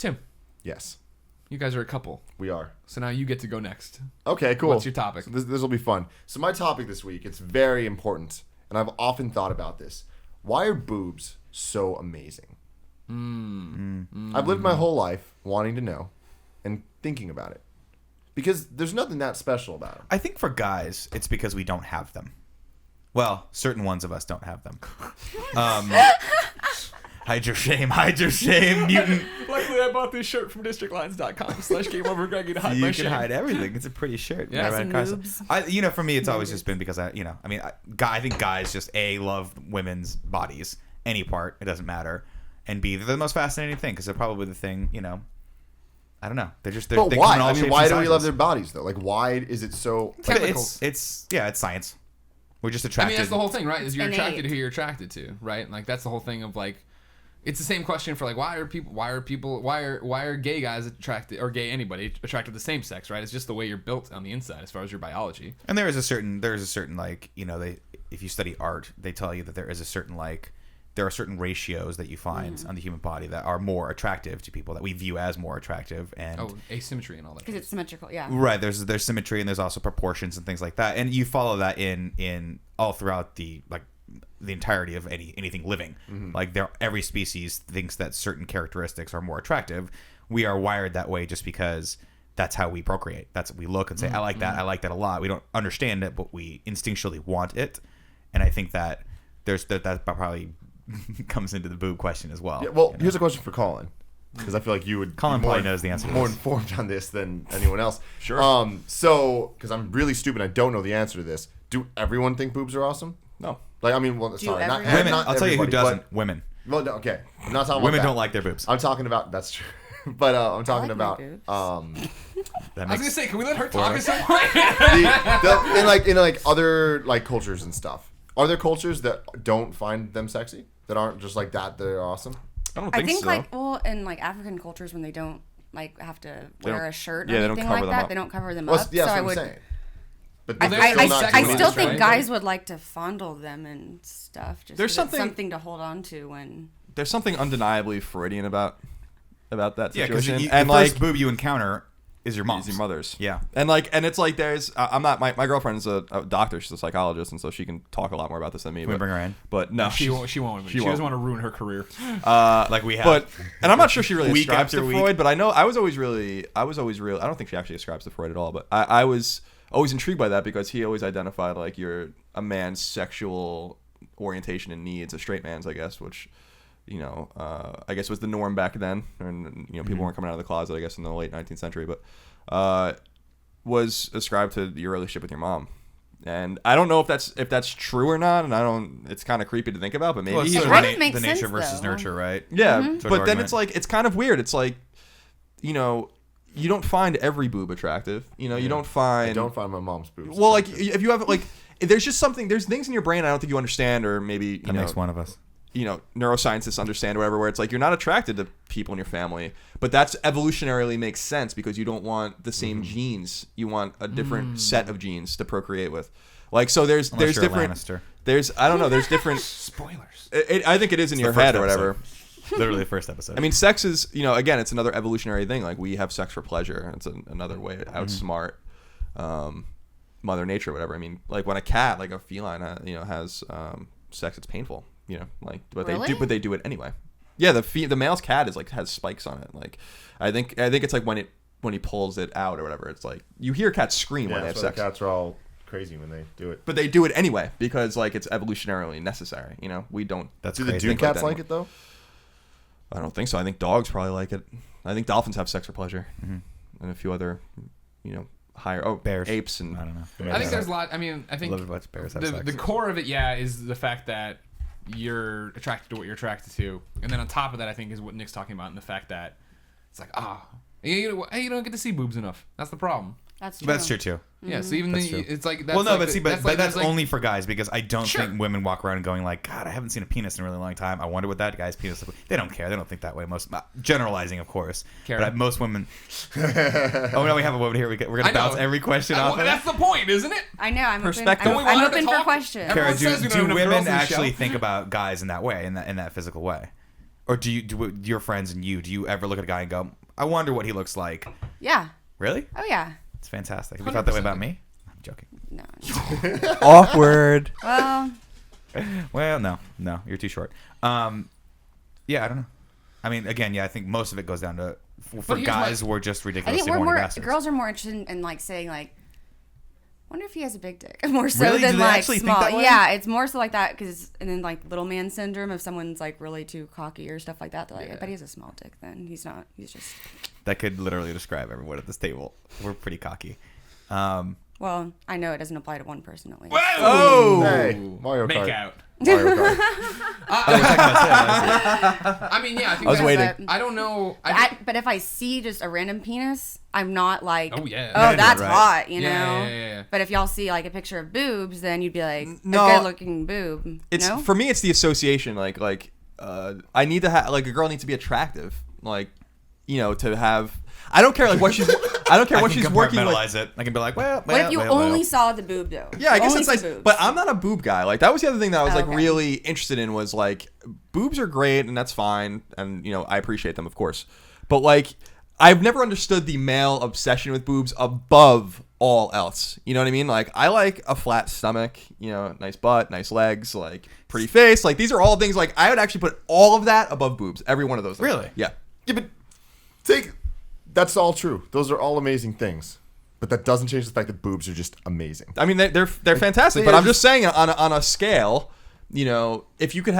Tim, Yes. you guys are a couple. We are. So now you get to go next. Okay, cool. What's your topic? So this will be fun. So my topic this week, it's very important, and I've often thought about this. Why are boobs so amazing? I've lived my whole life wanting to know and thinking about it. Because there's nothing that special about them. I think for guys, it's because we don't have them. Well, certain ones of us don't have them. Hide your shame, mutant. Luckily, I bought this shirt from districtlines.com/GameOverGreggy to hide my You shame. can hide everything. It's a pretty shirt. Yeah. Some noobs. For me, it's always just been because I think guys just love women's bodies, any part, it doesn't matter, and B, they're the most fascinating thing because they're probably the thing, I don't know. They're But they why? come in all I mean, shapes why and do we love sizes. their bodies, though? Like, why is it so... Chemicals. It's science. We're just I attracted. mean, that's the whole thing, right? Is you're Innate. attracted to who you're attracted to, right? Like that's the whole thing of like, it's the same question for like why are gay guys attracted, or gay anybody attracted to the same sex, right? It's just the way you're built on the inside as far as your biology. And there is a certain like, if you study art, they tell you that there is a certain like, there are certain ratios that you find on the human body that are more attractive to people that we view as more attractive, and Asymmetry and all that. Because it's symmetrical, yeah. right, there's symmetry and there's also proportions and things like that, and you follow that in all throughout the entirety of anything living. Like every species thinks that certain characteristics are more attractive. We are wired that way just because that's how we procreate. That's what we look and say, I like that a lot. We don't understand it, but we instinctually want it. And I think that that probably comes into the boob question as well. Yeah, well, here's a question for Colin, because I feel like you would Colin be more, probably knows the answer to more this. informed on this than anyone else. Sure. So, because I'm really stupid, I don't know the answer to this. Do everyone think boobs are awesome? No. Like, I mean, well, sorry, not everyone? Women, not I'll tell you who everybody, doesn't. Women. Well, no, okay, I'm not talking Women about that. don't like their boobs. I'm talking about that's true, but I'm talking like my about boobs. That I was gonna makes say, can we let her talk at some point? in other like cultures and stuff. Are there cultures that don't find them sexy? That aren't just like that? They're awesome. I don't I think think so. in African cultures when they don't have to wear don't- a shirt or yeah, they don't anything cover like them that, up. they don't cover them Well, up. yeah, so that's I what would. I'm saying. But Well, they're there's still no not sex I doing still this, think right? guys would like to fondle them and stuff. Just There's 'cause something- it's something to hold on to when. There's something undeniably Freudian about that yeah, because situation. the and first like boob you encounter is your mom's. is your mother's. Yeah. And it's like there's I'm not my girlfriend is a doctor, she's a psychologist, and so she can talk a lot more about this than me. Can we bring her in? But no, She won't. She won't. doesn't want to ruin her career. Like we have. But and I'm not sure she really Week ascribes after to week. Freud, but I know I was always real. I don't think she actually ascribes to Freud at all, but I was always intrigued by that because he always identified like you're a man's sexual orientation and needs, a straight man's, I guess, which I guess was the norm back then, and people weren't coming out of the closet, I guess, in the late 19th century, but was ascribed to your relationship with your mom. And I don't know if that's true or not, and it's kind of creepy to think about, but maybe Well, it's he's sort right. of It makes the nature sense, versus though. nurture, right? Yeah, Sort of but then argument. it's like it's kind of weird. It's like, you don't find every boob attractive. You don't find. I don't find my mom's boobs. Well, like attractive. if you have like, there's just something. There's things in your brain I don't think you understand, or maybe That makes one of us. neuroscientists understand or whatever, where it's like you're not attracted to people in your family, but that's evolutionarily makes sense because you don't want the same genes. You want a different set of genes to procreate with. Like, so there's Unless you're a different. Lannister. There's I don't know. There's different. Spoilers. I think it is in your the first head or whatever. Literally the first episode. I mean, sex is, again, it's another evolutionary thing. Like, we have sex for pleasure. It's another way to outsmart Mother Nature or whatever. I mean, like, when a cat, like a feline, has sex, it's painful. But Really? they do it anyway. Yeah, the male's cat is like has spikes on it. Like, I think it's like when he pulls it out or whatever. It's like you hear cats scream when they have that's why sex. the cats are all crazy when they do it. But they do it anyway because like it's evolutionarily necessary. We don't. That's Do the crazy. do cats like that it though? I don't think so. I think dogs probably like it. I think dolphins have sex for pleasure, and a few other, higher Bears. apes and I don't know. I think there's a lot. I mean, I think Love to watch bears have the sex. core of it, is the fact that you're attracted to what you're attracted to, and then on top of that, I think is what Nick's talking about, and the fact that it's like, you don't get to see boobs enough. That's the problem. That's true. But that's true too. Yeah, so even That's true. it's like that's Well, no, like but the- see, but like- that's like- only for guys because I don't Sure. think women walk around going like, God, I haven't seen a penis in a really long time. I wonder what that guy's penis. They don't care. They don't think that way. Most generalizing, of course. Karen. But most women. Oh no, we have a woman here. We're I gonna know. bounce every question off. of That's the point, isn't it? I know. I'm Perspective. open, Don't we I'm want her to open for talk? questions. Everyone Kara, says we do don't have enough women girls in the actually show. think about guys in that way, in that physical way? Or do your friends and do you ever look at a guy and go, I wonder what he looks like? Yeah. Really? Oh yeah. It's fantastic. Have you thought that way about me? I'm joking. No. Awkward. Well, Well, no, you're too short. Yeah, I don't know. I mean, again, I think most of it goes down to for here's guys we're just I ridiculously think horny bastards. girls are more interested in like saying like, wonder if he has a big dick more so Really? than Do they like actually think small. that way? Yeah, it's more so like that and then like little man syndrome if someone's like really too cocky or stuff like that. They're like, I bet he has a small dick. Then he's not. He's just. That could literally describe everyone at this table. We're pretty cocky. Well, I know it doesn't apply to one person at least. Whoa! Hey, Mario Make Kart. out. Mario Kart. I mean, yeah, I think I was that's waiting. it. I don't know. But if I see just a random penis, I'm not like, Oh, yeah. oh, that's Right. hot, you know? Yeah. But if y'all see like a picture of boobs, then you'd be like, No. a good-looking boob. It's no? for me. It's the association. I need to have like a girl needs to be attractive. Like, to have. I don't care like what she's. I don't care I what can she's working with. compartmentalize it. I can be like, well, What if you only saw the boob though? Yeah, I guess Only it's nice, see boobs. but I'm not a boob guy. Like that was the other thing that I was like Okay. really interested in was like boobs are great and that's fine and I appreciate them of course, but like I've never understood the male obsession with boobs above all else. You know what I mean? Like I like a flat stomach, nice butt, nice legs, like pretty face. Like these are all things like I would actually put all of that above boobs. Every one of those things. Really? Yeah. Yeah, but that's all true. Those are all amazing things. But that doesn't change the fact that boobs are just amazing. I mean, they're fantastic, but I'm just saying on a scale, if I could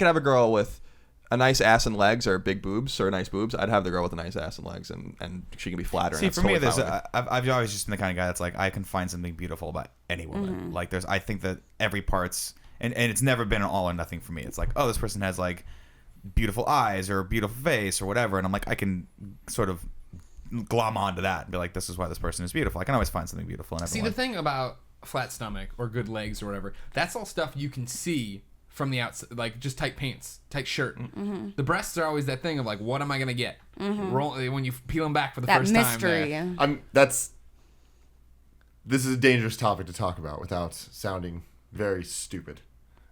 have a girl with a nice ass and legs or big boobs or nice boobs, I'd have the girl with a nice ass and legs and she can be flatter. See, and for that's me, totally there's fine with me. I've always just been the kind of guy that's like I can find something beautiful about any woman. Like I think that every part's and it's never been an all or nothing for me. It's like, oh, this person has like beautiful eyes or a beautiful face or whatever, and I'm like I can sort of glom onto that and be like, this is why this person is beautiful. I can always find something beautiful in everyone. See, the thing about flat stomach or good legs or whatever, that's all stuff you can see from the outside, like just tight pants, tight shirt. The breasts are always that thing of like, what am I gonna get? When you peel them back for the that first mystery. time. This is a dangerous topic to talk about without sounding very stupid,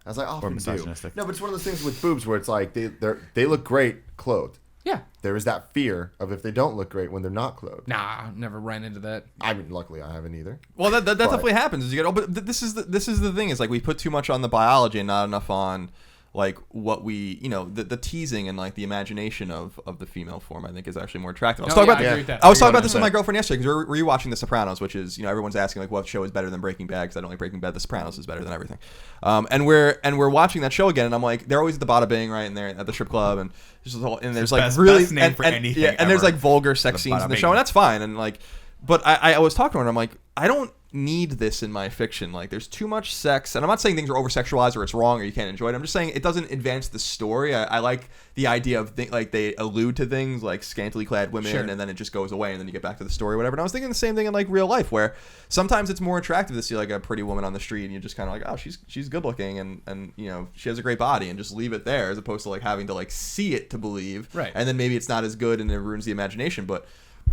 as I often do. misogynistic. No, but it's one of those things with boobs where it's like they look great clothed. Yeah. There is that fear of if they don't look great when they're not clothed. Nah, never ran into that. I mean, luckily I haven't either. Well, that definitely happens. Is you get, but this is the thing is like we put too much on the biology and not enough on like what we the teasing and like the imagination of the female form. I think is actually more attractive. I was talking about this with my girlfriend yesterday because we were rewatching The Sopranos, which is everyone's asking like what show is better than Breaking Bad because I don't like Breaking Bad. The Sopranos is better than everything. And we're watching that show again, and I'm like they're always at the bada bing right, and they're at the strip club, and there's like really best name for anything and there's ever. like vulgar sex The scenes bada in the bing. show, and that's fine. And like, but I was talking to her, and I'm like I don't need this in my fiction. Like there's too much sex, and I'm not saying things are over sexualized or it's wrong or you can't enjoy it. I'm just saying it doesn't advance the story. I like the idea of like they allude to things like scantily clad women, Sure. and then it just goes away, and then you get back to the story or whatever. And I was thinking the same thing in like real life, where sometimes it's more attractive to see like a pretty woman on the street, and you're just kind of like, oh, she's good looking, and she has a great body, and just leave it there, as opposed to like having to like see it to believe, Right. And then maybe it's not as good, and it ruins the imagination, but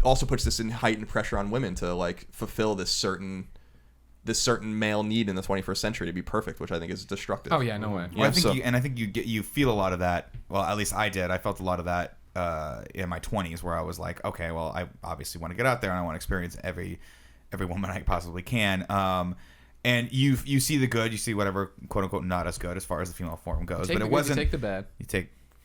also puts this in heightened pressure on women to like fulfill this certain male need in the 21st century to be perfect, which I think is destructive. Oh yeah, no way. Well, I think you feel a lot of that. Well, at least I did. I felt a lot of that in my 20s, where I was like, okay, well, I obviously want to get out there and I want to experience every woman I possibly can. And you see the good, you see whatever quote unquote not as good as far as the female form goes. But it wasn't. You take the bad.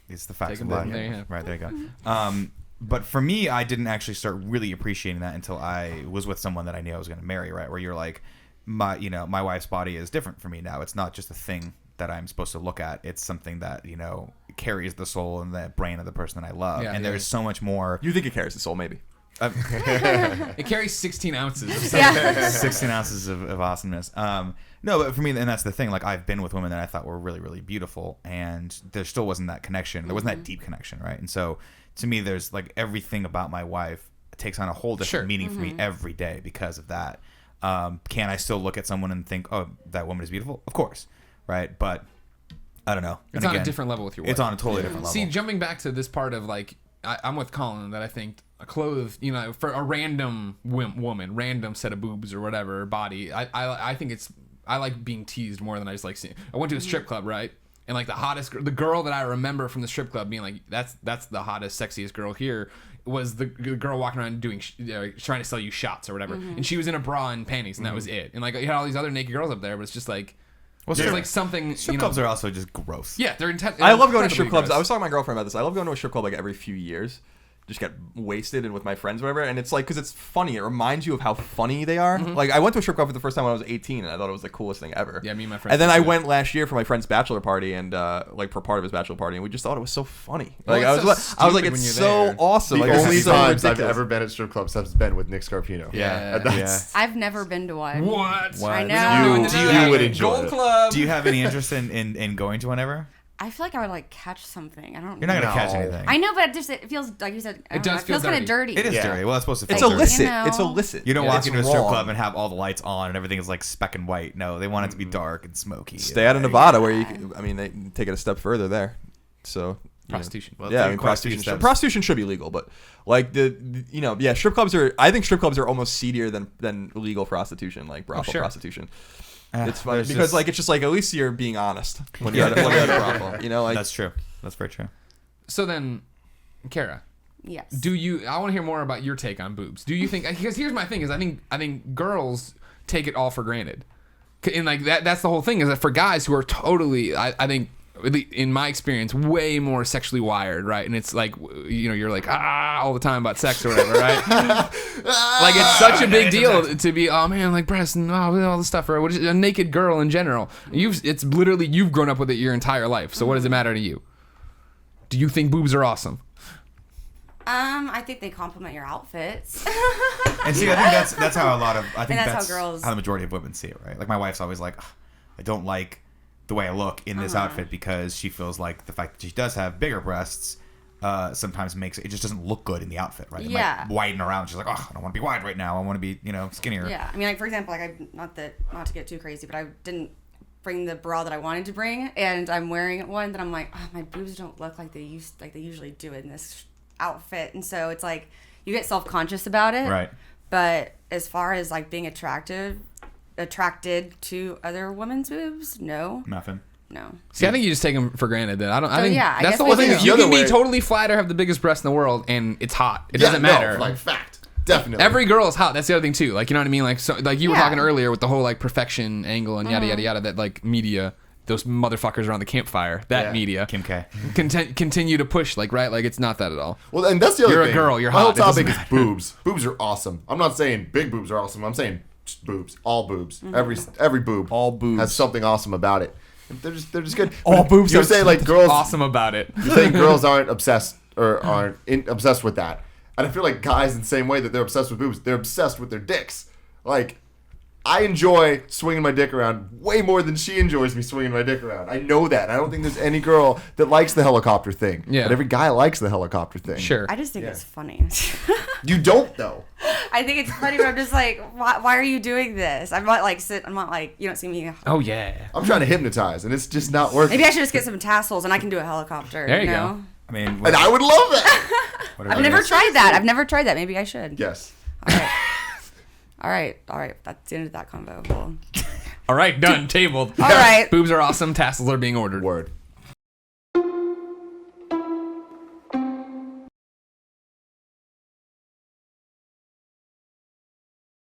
It's the facts Take of them life. down. There you have. Right, there you go. But for me, I didn't actually start really appreciating that until I was with someone that I knew I was going to marry. Right, where you're like, my wife's body is different for me now. It's not just a thing that I'm supposed to look at. It's something that carries the soul and the brain of the person that I love. Yeah, and yeah. there's so much more. You think it carries the soul, maybe? It carries 16 ounces. Of Yeah. 16 ounces of awesomeness. No, but for me, and that's the thing. Like I've been with women that I thought were really, really beautiful, and there still wasn't that connection. There wasn't that deep connection, right? And so, to me, there's like everything about my wife takes on a whole different Sure. meaning for me every day because of that. Can I still look at someone and think, oh, that woman is beautiful? Of course, right? But I don't know. It's on a different level with your wife. It's on a totally different level. See, jumping back to this part of like, I'm with Colin that I think a clothed, for a random woman, random set of boobs or whatever, body, I think I like being teased more than I just like seeing. I went to a strip club, right? And like the girl that I remember from the strip club being like, that's the hottest, sexiest girl here, was the girl walking around doing trying to sell you shots or whatever, and she was in a bra and panties, and that was it. And like you had all these other naked girls up there, but it's just like, there's like something. Strip clubs are also just gross. Yeah, they're I love going to strip clubs. gross. I was talking to my girlfriend about this. I love going to a strip club like every few years. Just get wasted and with my friends, whatever. And it's like, because it's funny. It reminds you of how funny they are. Like, I went to a strip club for the first time when I was 18, and I thought it was the coolest thing ever. Yeah, me and my friends. And then did I too. went last year for my friend's bachelor party, and like for part of his bachelor party, and we just thought it was so funny. Well, Like, it's I was so like, stupid it's when you're so there. awesome. The Like, it's only so times I've ridiculous. ever been at strip clubs has been with Nick Scarpino. Yeah. And that's, I've never been to one. What? I What? know. You would enjoy Gold it. Club. Do you have any interest in going to one ever? I feel like I would like catch something. I don't. You're not gonna No. catch anything. I know, but it feels like you said. I don't know, does it feels feel kind of dirty. It is Yeah. dirty. Well, it's supposed to feel It's dirty. illicit. You know. It's illicit. You don't Yeah, walk it's into a strip wrong. club and have all the lights on and everything is like speck and white. No, they want it to be dark and smoky. Stay out of Nevada, where you can, I mean, they take it a step further there. So Prostitution. Well, yeah, I take mean, quite a few prostitution. steps. Prostitution should be legal, but like yeah, strip clubs are. I think strip clubs are almost seedier than legal prostitution, like brothel sure. prostitution. It's funny there's because just- like it's just like at least you're being honest when you're at a brothel. You know, like That's true. That's very true. So then, Kara, Yes. I want to hear more about your take on boobs. Do you think? Because here's my thing: is I think girls take it all for granted, and like that's the whole thing. Is that for guys who are totally, I think, in my experience, way more sexually wired, right? And it's like, you're like all the time about sex or whatever, right? Like it's such a big deal to be, oh man, like breasts and all this stuff, or what is a naked girl in general. It's literally you've grown up with it your entire life. So what does it matter to you? Do you think boobs are awesome? I think they complement your outfits. And see, I think that's how a lot of I think that's how that's girls- how the majority of women see it, right? Like my wife's always like, "Ugh, I don't like the way I look in this outfit because she feels like the fact that she does have bigger breasts sometimes makes it just doesn't look good in the outfit, right? It Yeah. might widen around. She's like, oh, I don't want to be wide right now. I want to be, skinnier. Yeah, I mean, like for example, like not to get too crazy, but I didn't bring the bra that I wanted to bring, and I'm wearing one that I'm like, oh, my boobs don't look like they usually do in this outfit, and so it's like you get self-conscious about it. Right. But as far as like being attracted to other women's boobs, no. Nothing. No. See, I think you just take them for granted. That I think yeah, I that's guess the we whole thing. do. Is you The can other be way- totally flat or have the biggest breast in the world, and it's hot. It doesn't no, matter. like fact. Definitely. Every girl is hot. That's the other thing too. Like you know what I mean. Like so, like you were Yeah. talking earlier with the whole like perfection angle and yada yada yada. That like media, those motherfuckers around the campfire. That Yeah. media Kim K. continue to push like right. Like it's not that at all. Well, and that's the other You're a thing. girl, you're My whole hot, it doesn't topic is boobs. Boobs are awesome. I'm not saying big boobs are awesome. I'm saying just boobs. All boobs. Every boob. All boobs. has something awesome about it. They're just good. All boobs You're are saying like girls. Awesome about it. You're saying girls aren't obsessed or aren't obsessed with that. And I feel like guys, in the same way that they're obsessed with boobs, they're obsessed with their dicks. Like, I enjoy swinging my dick around way more than she enjoys me swinging my dick around. I know that. I don't think there's any girl that likes the helicopter thing. Yeah. But every guy likes the helicopter thing. Sure. I just think Yeah. it's funny. You don't, though. I think it's funny, but I'm just like, why are you doing this? I'm not like, you don't see me. Oh yeah. I'm trying to hypnotize, and it's just not working. Maybe I should just get some tassels and I can do a helicopter. There you know? go. I mean, And I would love that. whatever I've it never is. tried that. Maybe I should. Yes. All right. That's the end of that convo. Well, All right, done. Tabled. all right. Boobs are awesome. Tassels are being ordered. Word.